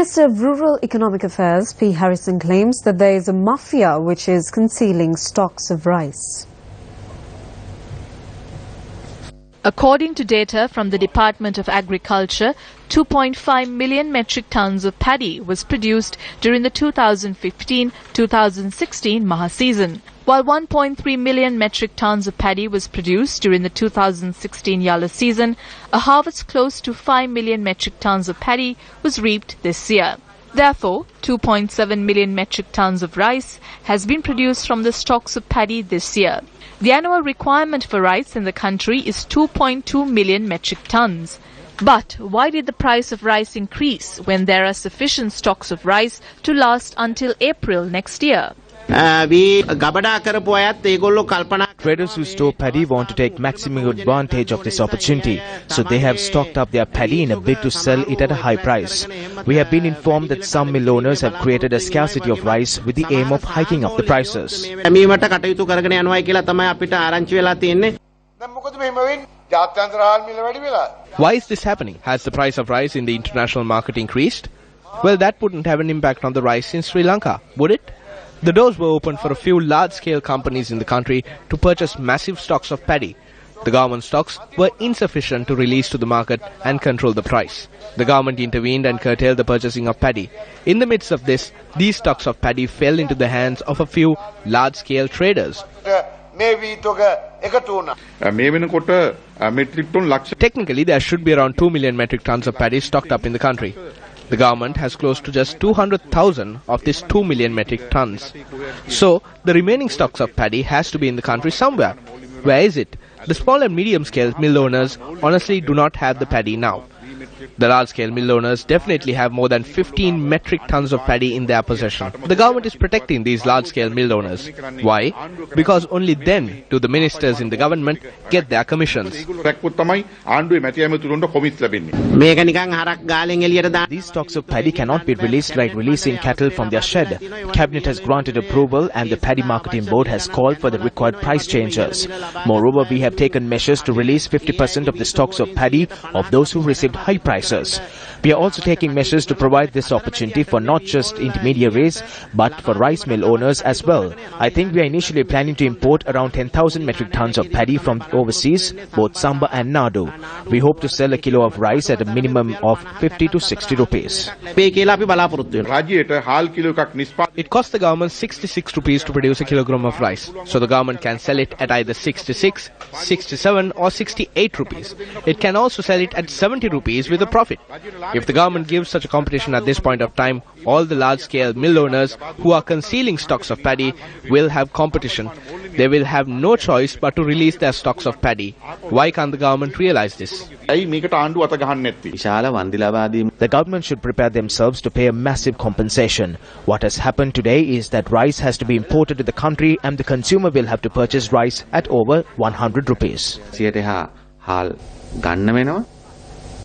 Minister of Rural Economic Affairs P. Harrison claims that there is a mafia which is concealing stocks of rice. According to data from the Department of Agriculture, 2.5 million metric tons of paddy was produced during the 2015-2016 Maha season, while 1.3 million metric tons of paddy was produced during the 2016 Yala season. A harvest close to 5 million metric tons of paddy was reaped this year. Therefore, 2.7 million metric tons of rice has been produced from the stocks of paddy this year. The annual requirement for rice in the country is 2.2 million metric tons. But why did the price of rice increase when there are sufficient stocks of rice to last until April next year? Traders who store paddy want to take maximum advantage of this opportunity, so they have stocked up their paddy in a bid to sell it at a high price. We have been informed that some mill owners have created a scarcity of rice with the aim of hiking up the prices. Why is this happening? Has the price of rice in the international market increased? Well, that wouldn't have an impact on the rice in Sri Lanka, would it? The doors were opened for a few large-scale companies in the country to purchase massive stocks of paddy. The government stocks were insufficient to release to the market and control the price. The government intervened and curtailed the purchasing of paddy. In the midst of this, these stocks of paddy fell into the hands of a few large-scale traders. Technically, there should be around 2 million metric tons of paddy stocked up in the country. The government has close to just 200,000 of this 2 million metric tons. So, the remaining stocks of paddy has to be in the country somewhere. Where is it? The small and medium-scale mill owners honestly do not have the paddy now. The large-scale mill owners definitely have more than 15 metric tons of paddy in their possession. The government is protecting these large-scale mill owners. Why? Because only then do the ministers in the government get their commissions. These stocks of paddy cannot be released like releasing cattle from their shed. Cabinet has granted approval and the Paddy Marketing Board has called for the required price changes. Moreover, we have taken measures to release 50% of the stocks of paddy of those who received high prices. We are also taking measures to provide this opportunity for not just intermediaries but for rice mill owners as well. I think we are initially planning to import around 10,000 metric tons of paddy from overseas, both Samba and Nadu. We hope to sell a kilo of rice at a minimum of 50 to 60 rupees. It costs the government 66 rupees to produce a kilogram of rice. So the government can sell it at either 66, 67 or 68 rupees. It can also sell it at 70 rupees with a profit. If the government gives such a competition at this point of time, all the large-scale mill owners who are concealing stocks of paddy will have competition. They will have no choice but to release their stocks of paddy. Why can't the government realize this? The government should prepare themselves to pay a massive compensation. What has happened today is that rice has to be imported to the country and the consumer will have to purchase rice at over 100 rupees.